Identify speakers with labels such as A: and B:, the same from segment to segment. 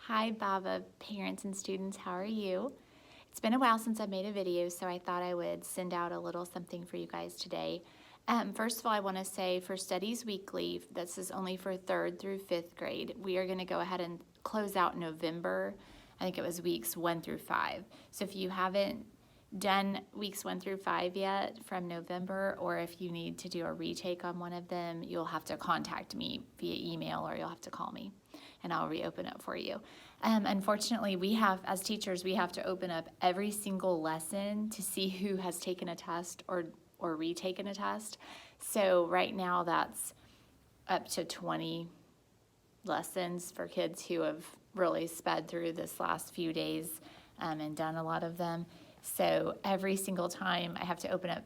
A: Hi, Bava parents and students. How are you? It's been a while since I've made a video, so I thought I would send out a little something for you guys today. First of all, I want to say for Studies Weekly, this is only for 3rd through 5th grade. We are going to go ahead and close out November. I think it was weeks 1 through 5. So if you haven't done weeks 1 through 5 yet from November, or if you need to do a retake on one of them, you'll have to contact me via email or you'll have to call me and I'll reopen it for you. Unfortunately, we have, as teachers, we have to open up every single lesson to see who has taken a test or retaken a test. So right now that's up to 20 lessons for kids who have really sped through this last few days and done a lot of them. So every single time I have to open up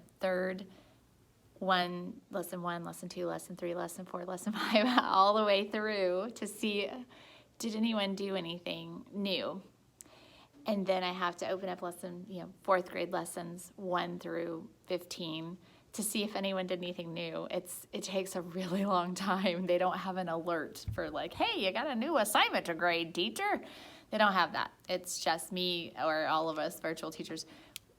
A: lesson 1, lesson 2, lesson 3, lesson 4, lesson 5, all the way through to see, did anyone do anything new? And then I have to open up 4th grade lessons 1 through 15 to see if anyone did anything new. It takes a really long time. They don't have an alert for like, hey, you got a new assignment to grade, teacher. They don't have that. It's just me or all of us virtual teachers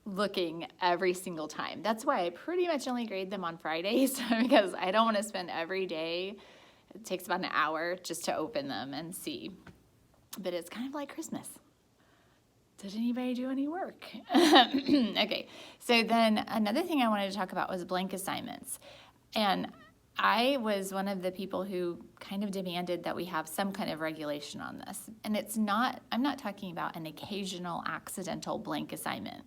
A: looking every single time. That's why I pretty much only grade them on Fridays because I don't want to spend every day. It takes about an hour just to open them and see. But it's kind of like Christmas. Did anybody do any work? Okay, so then another thing I wanted to talk about was blank assignments. And I was one of the people who kind of demanded that we have some kind of regulation on this. And I'm not talking about an occasional accidental blank assignment.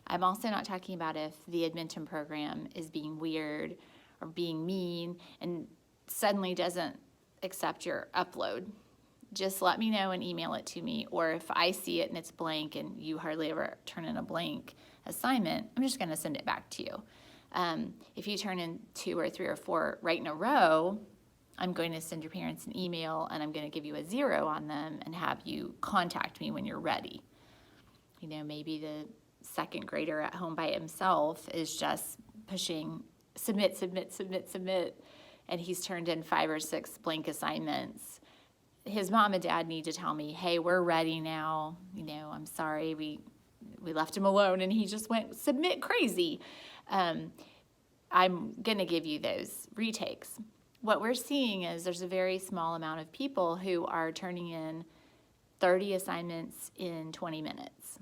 A: I'm also not talking about if the Edmonton program is being weird or being mean and suddenly doesn't accept your upload. Just let me know and email it to me. Or if I see it and it's blank and you hardly ever turn in a blank assignment, I'm just going to send it back to you. If you turn in 2 or 3 or 4 right in a row, I'm going to send your parents an email and I'm going to give you a 0 on them and have you contact me when you're ready. You know, maybe the 2nd grader at home by himself is just pushing submit, and he's turned in 5 or 6 blank assignments. His mom and dad need to tell me, hey, we're ready now. You know, I'm sorry, we left him alone and he just went submit crazy. I'm going to give you those retakes. What we're seeing is there's a very small amount of people who are turning in 30 assignments in 20 minutes.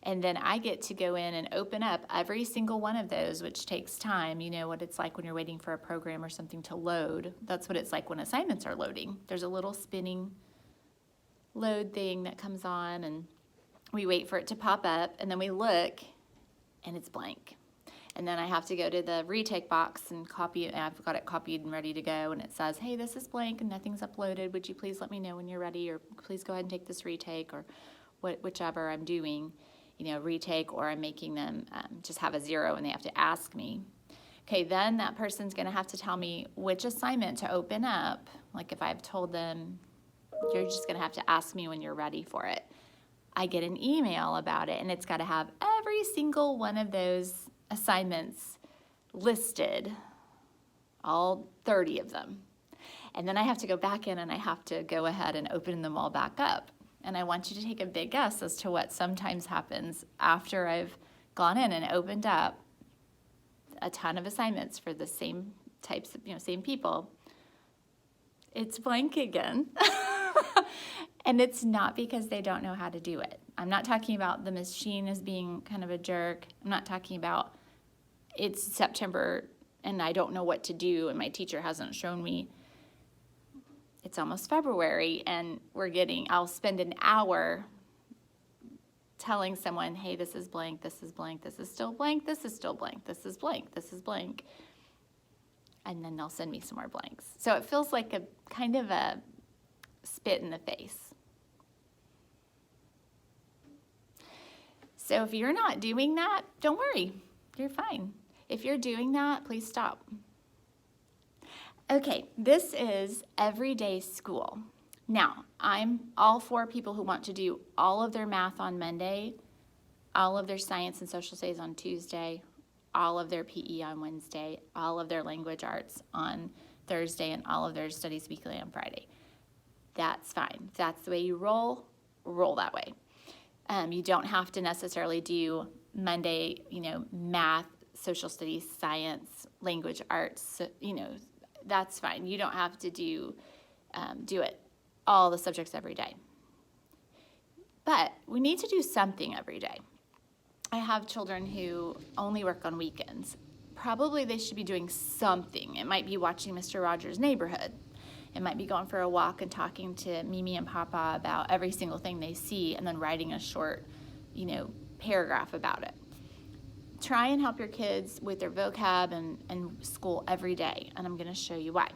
A: And then I get to go in and open up every single one of those, which takes time. You know what it's like when you're waiting for a program or something to load. That's what it's like when assignments are loading. There's a little spinning load thing that comes on, and we wait for it to pop up, and then we look, and it's blank. And then I have to go to the retake box and copy it. And I've got it copied and ready to go, and it says, hey, this is blank and nothing's uploaded. Would you please let me know when you're ready, or please go ahead and take this retake, or whichever I'm doing. You know, retake, or I'm making them just have a 0 and they have to ask me. Okay, then that person's going to have to tell me which assignment to open up. Like if I've told them, you're just going to have to ask me when you're ready for it. I get an email about it, and it's got to have every single one of those assignments listed, all 30 of them. And then I have to go back in and I have to go ahead and open them all back up. And I want you to take a big guess as to what sometimes happens after I've gone in and opened up a ton of assignments for the same types of, same people. It's blank again. And it's not because they don't know how to do it. I'm not talking about the machine as being kind of a jerk. I'm not talking about it's September and I don't know what to do and my teacher hasn't shown me. It's almost February, and I'll spend an hour telling someone, hey, this is blank, this is blank, this is still blank, this is still blank, this is blank, this is blank. And then they'll send me some more blanks. So it feels like a kind of a spit in the face. So if you're not doing that, don't worry, you're fine. If you're doing that, please stop. Okay, this is everyday school. Now, I'm all for people who want to do all of their math on Monday, all of their science and social studies on Tuesday, all of their PE on Wednesday, all of their language arts on Thursday, and all of their studies weekly on Friday. that's fine. If that's the way you roll that way. You don't have to necessarily do Monday, math, social studies, science, language arts, that's fine. You don't have to do it all the subjects every day. But we need to do something every day. I have children who only work on weekends. Probably they should be doing something. It might be watching Mr. Rogers' Neighborhood. It might be going for a walk and talking to Mimi and Papa about every single thing they see and then writing a short, paragraph about it. Try and help your kids with their vocab and school every day, and I'm going to show you why.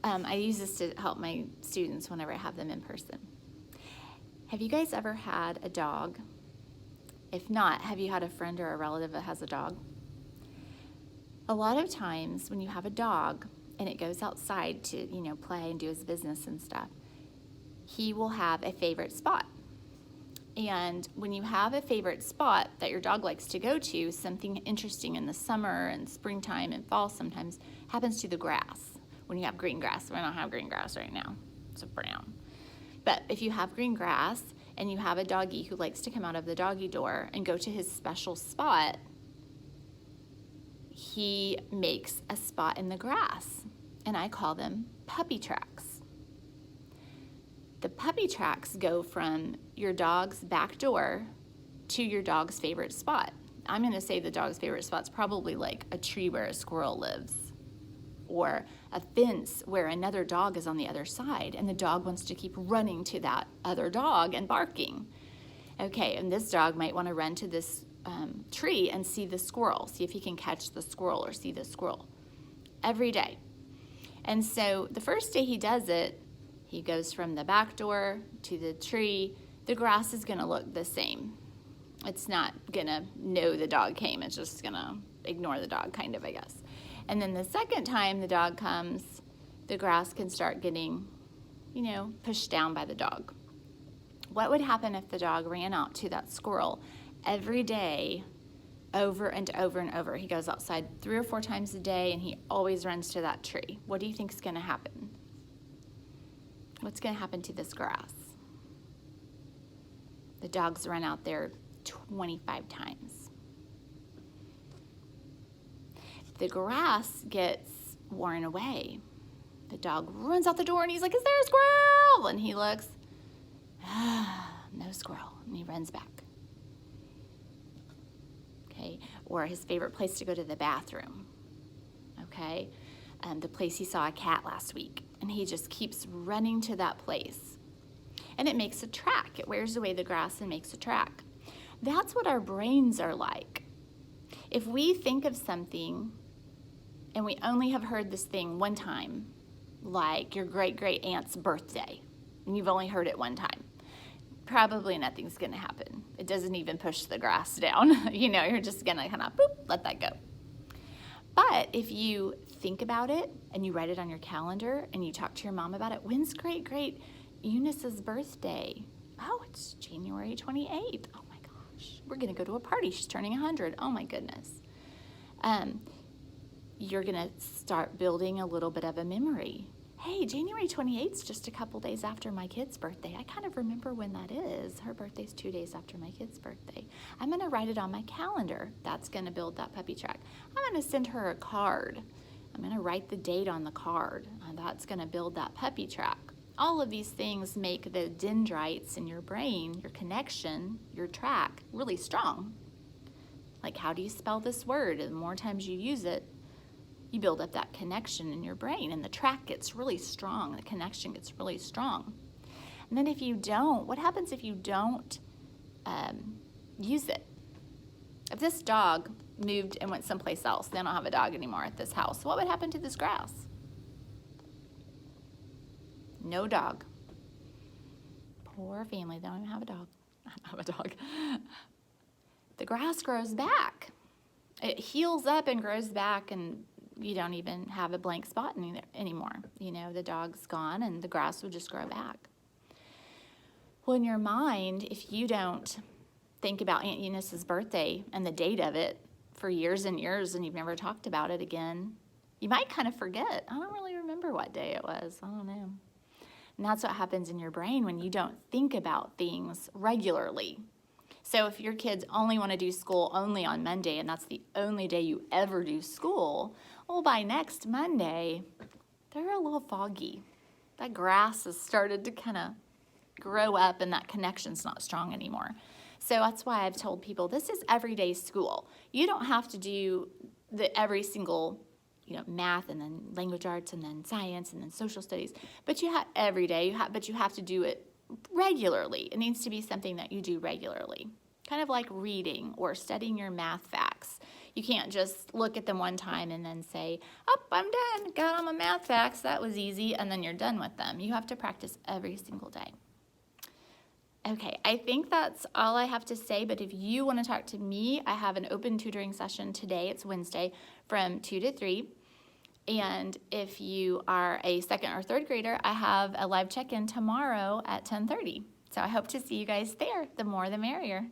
A: I use this to help my students whenever I have them in person. Have you guys ever had a dog? If not, have you had a friend or a relative that has a dog? A lot of times when you have a dog and it goes outside to, play and do his business and stuff, he will have a favorite spot. And when you have a favorite spot that your dog likes to go to, something interesting in the summer and springtime and fall sometimes happens to the grass. When you have green grass, we don't have green grass right now, it's brown. But if you have green grass and you have a doggy who likes to come out of the doggy door and go to his special spot, he makes a spot in the grass, and I call them puppy tracks. The puppy tracks go from your dog's back door to your dog's favorite spot. I'm going to say the dog's favorite spot's probably like a tree where a squirrel lives, or a fence where another dog is on the other side, and the dog wants to keep running to that other dog and barking. Okay, and this dog might want to run to this tree and see the squirrel, see if he can catch the squirrel or see the squirrel every day. And so the first day he does it, he goes from the back door to the tree. The grass is going to look the same. It's not going to know the dog came. It's just going to ignore the dog, kind of, I guess. And then the second time the dog comes, the grass can start getting, pushed down by the dog. What would happen if the dog ran out to that squirrel every day, over and over and over? He goes outside 3 or 4 times a day, and he always runs to that tree. What do you think is going to happen? What's going to happen to this grass? The dog's run out there 25 times. The grass gets worn away. The dog runs out the door and he's like, "Is there a squirrel?" And he looks, no squirrel, and he runs back. Okay, or his favorite place to go to the bathroom. Okay, the place he saw a cat last week, and he just keeps running to that place. And it makes a track. It wears away the grass and makes a track. That's what our brains are like. If we think of something and we only have heard this thing one time, like your great-great-aunt's birthday, and you've only heard it one time, probably nothing's going to happen. It doesn't even push the grass down. You're just going to kind of, boop, let that go. But if you think about it and you write it on your calendar and you talk to your mom about it, when's great-great Eunice's birthday? Oh, it's January 28th. Oh my gosh, we're going to go to a party. She's turning 100. Oh my goodness. You're going to start building a little bit of a memory. Hey, January 28th is just a couple days after my kid's birthday. I kind of remember when that is. Her birthday's 2 days after my kid's birthday. I'm going to write it on my calendar. That's going to build that puppy track. I'm going to send her a card. I'm going to write the date on the card. That's going to build that puppy track. All of these things make the dendrites in your brain, your connection, your track, really strong. Like, how do you spell this word? And the more times you use it, you build up that connection in your brain, and the track gets really strong. The connection gets really strong. And then if you don't, what happens if you don't use it? If this dog moved and went someplace else, they don't have a dog anymore at this house, what would happen to this grass? No dog. Poor family, they don't even have a dog. I don't have a dog. The grass grows back. It heals up and grows back, and you don't even have a blank spot anymore. The dog's gone and the grass will just grow back. Well, in your mind, if you don't think about Aunt Eunice's birthday and the date of it for years and years and you've never talked about it again, you might kind of forget. I don't really remember remember what day it was. I don't know. And that's what happens in your brain when you don't think about things regularly. So if your kids only want to do school only on Monday, and that's the only day you ever do school, well, by next Monday, they're a little foggy. That grass has started to kind of grow up and that connection's not strong anymore. So that's why I've told people this is everyday school. You don't have to do every single math and then language arts and then science and then social studies, but you have every day, but you have to do it regularly. It needs to be something that you do regularly, kind of like reading or studying your math facts. You can't just look at them one time and then say, oh, I'm done, got all my math facts, that was easy, and then you're done with them. You have to practice every single day. Okay, I think that's all I have to say, but if you want to talk to me, I have an open tutoring session today, it's Wednesday, from 2 to 3. And if you are a second or third grader, I have a live check-in tomorrow at 10:30. So I hope to see you guys there. The more the merrier.